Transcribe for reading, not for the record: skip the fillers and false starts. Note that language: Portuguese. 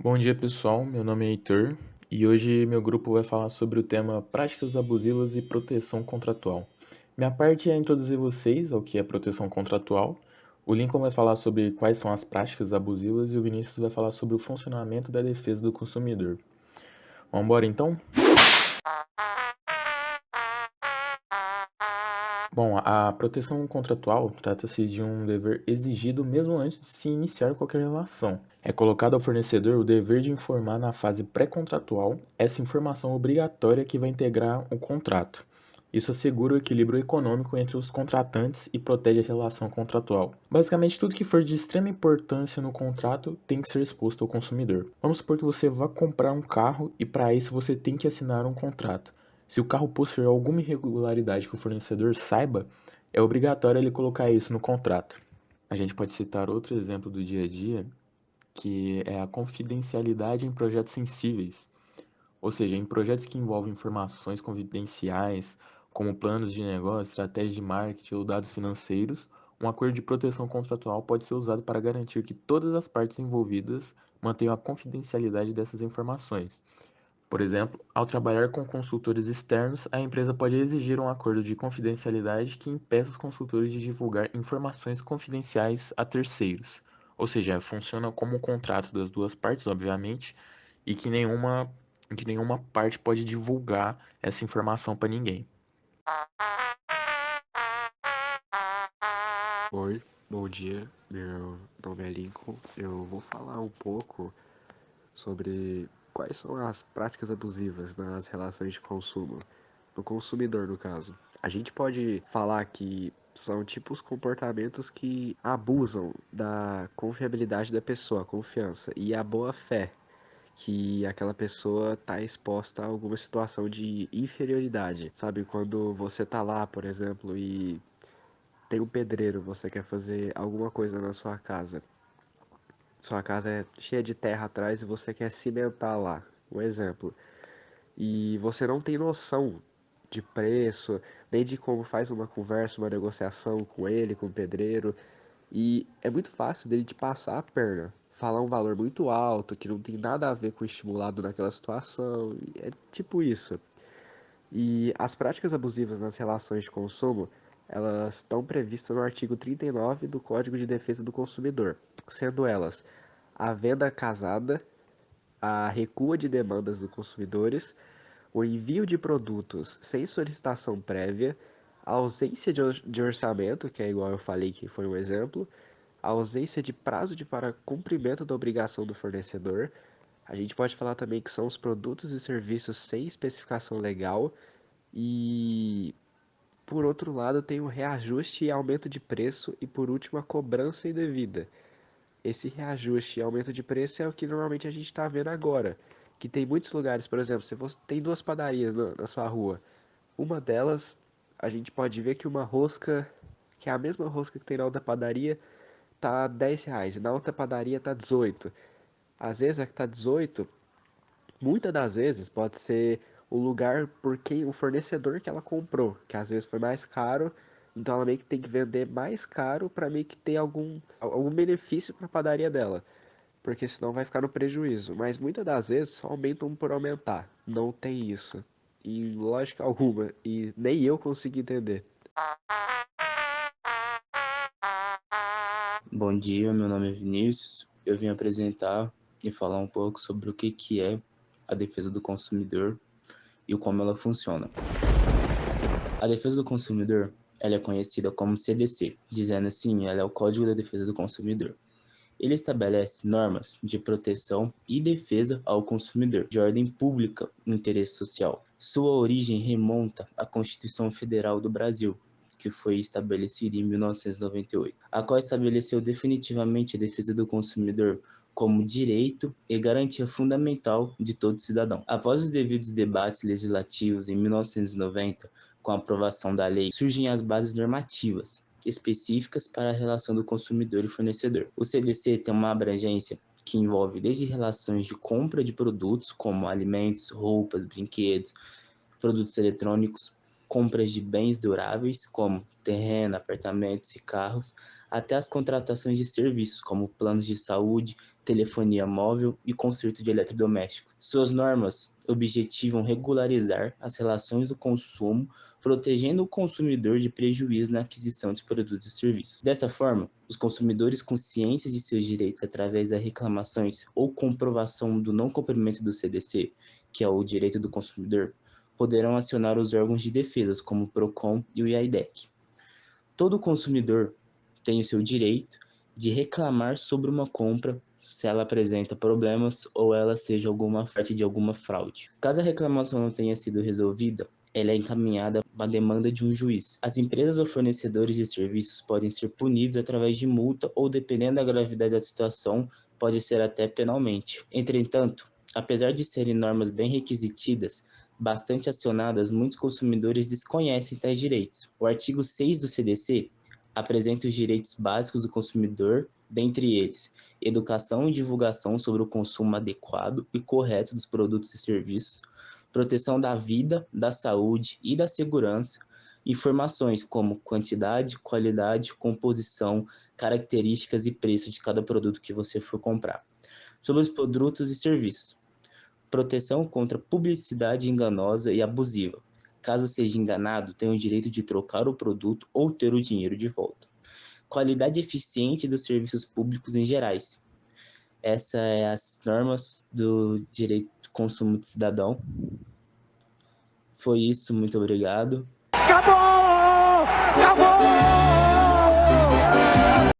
Bom dia pessoal, meu nome é Heitor e hoje meu grupo vai falar sobre o tema práticas abusivas e proteção contratual. Minha parte é introduzir vocês ao que é proteção contratual, o Lincoln vai falar sobre quais são as práticas abusivas e o Vinícius vai falar sobre o funcionamento da defesa do consumidor. Vamos embora então? Bom, a proteção contratual trata-se de um dever exigido mesmo antes de se iniciar qualquer relação. É colocado ao fornecedor o dever de informar na fase pré-contratual essa informação obrigatória que vai integrar o contrato. Isso assegura o equilíbrio econômico entre os contratantes e protege a relação contratual. Basicamente, tudo que for de extrema importância no contrato tem que ser exposto ao consumidor. Vamos supor que você vá comprar um carro e para isso você tem que assinar um contrato. Se o carro possuir alguma irregularidade que o fornecedor saiba, é obrigatório ele colocar isso no contrato. A gente pode citar outro exemplo do dia a dia, que é a confidencialidade em projetos sensíveis, ou seja, em projetos que envolvem informações confidenciais, como planos de negócio, estratégia de marketing ou dados financeiros, um acordo de proteção contratual pode ser usado para garantir que todas as partes envolvidas mantenham a confidencialidade dessas informações. Por exemplo, ao trabalhar com consultores externos, a empresa pode exigir um acordo de confidencialidade que impeça os consultores de divulgar informações confidenciais a terceiros. Ou seja, funciona como um contrato das duas partes, obviamente, e que nenhuma parte pode divulgar essa informação para ninguém. Oi, bom dia. Meu nome é Lincoln. Eu vou falar um pouco sobre quais são as práticas abusivas nas relações de consumo, no consumidor, no caso. A gente pode falar que são tipos comportamentos que abusam da confiabilidade da pessoa, a confiança e a boa fé que aquela pessoa está exposta a alguma situação de inferioridade. Sabe, quando você tá lá, por exemplo, e tem um pedreiro, você quer fazer alguma coisa na sua casa. Sua casa é cheia de terra atrás e você quer cimentar lá. Um exemplo. E você não tem noção de preço, nem de como faz uma conversa, uma negociação com ele, com o pedreiro. E é muito fácil dele te passar a perna. Falar um valor muito alto, que não tem nada a ver com o estimulado naquela situação. É tipo isso. E as práticas abusivas nas relações de consumo, elas estão previstas no artigo 39 do Código de Defesa do Consumidor, sendo elas a venda casada, a recua de demandas dos consumidores, o envio de produtos sem solicitação prévia, a ausência de orçamento, que é igual eu falei que foi um exemplo, a ausência de prazo para cumprimento da obrigação do fornecedor. A gente pode falar também que são os produtos e serviços sem especificação legal e, por outro lado, tem o reajuste e aumento de preço e, por último, a cobrança indevida. Esse reajuste e aumento de preço é o que normalmente a gente está vendo agora, que tem muitos lugares, por exemplo, se você tem duas padarias na sua rua, uma delas a gente pode ver que uma rosca, que é a mesma rosca que tem na outra padaria, tá R$ 10 e na outra padaria tá 18. Às vezes a que tá 18, muitas das vezes pode ser o lugar por quem o fornecedor que ela comprou, que às vezes foi mais caro, então ela meio que tem que vender mais caro para meio que ter algum benefício para a padaria dela, porque senão vai ficar no prejuízo. Mas muitas das vezes só aumentam por aumentar. Não tem isso em lógica alguma e nem eu consigo entender. Bom dia, meu nome é Vinícius. Eu vim apresentar e falar um pouco sobre o que é a defesa do consumidor e como ela funciona. A defesa do consumidor, ela é conhecida como CDC, dizendo assim, ela é o Código da Defesa do Consumidor. Ele estabelece normas de proteção e defesa ao consumidor, de ordem pública e interesse social. Sua origem remonta à Constituição Federal do Brasil, que foi estabelecida em 1998, a qual estabeleceu definitivamente a defesa do consumidor como direito e garantia fundamental de todo cidadão. Após os devidos debates legislativos em 1990, com a aprovação da lei, surgem as bases normativas específicas para a relação do consumidor e fornecedor. O CDC tem uma abrangência que envolve desde relações de compra de produtos como alimentos, roupas, brinquedos, produtos eletrônicos, compras de bens duráveis, como terreno, apartamentos e carros, até as contratações de serviços, como planos de saúde, telefonia móvel e conserto de eletrodomésticos. Suas normas objetivam regularizar as relações do consumo, protegendo o consumidor de prejuízo na aquisição de produtos e serviços. Desta forma, os consumidores com ciência de seus direitos através das reclamações ou comprovação do não cumprimento do CDC, que é o direito do consumidor, poderão acionar os órgãos de defesa, como o PROCON e o IAIDEC. Todo consumidor tem o seu direito de reclamar sobre uma compra se ela apresenta problemas ou ela seja alguma parte de alguma fraude. Caso a reclamação não tenha sido resolvida, ela é encaminhada para a demanda de um juiz. As empresas ou fornecedores de serviços podem ser punidos através de multa ou, dependendo da gravidade da situação, pode ser até penalmente. Entretanto, apesar de serem normas bem requisitadas, bastante acionadas, muitos consumidores desconhecem tais direitos. O artigo 6 do CDC apresenta os direitos básicos do consumidor, dentre eles, educação e divulgação sobre o consumo adequado e correto dos produtos e serviços, proteção da vida, da saúde e da segurança, informações como quantidade, qualidade, composição, características e preço de cada produto que você for comprar, sobre os produtos e serviços, proteção contra publicidade enganosa e abusiva. Caso seja enganado, tem o direito de trocar o produto ou ter o dinheiro de volta. Qualidade eficiente dos serviços públicos em gerais. Essas são as normas do direito do consumo do cidadão. Foi isso, muito obrigado. Acabou! Acabou!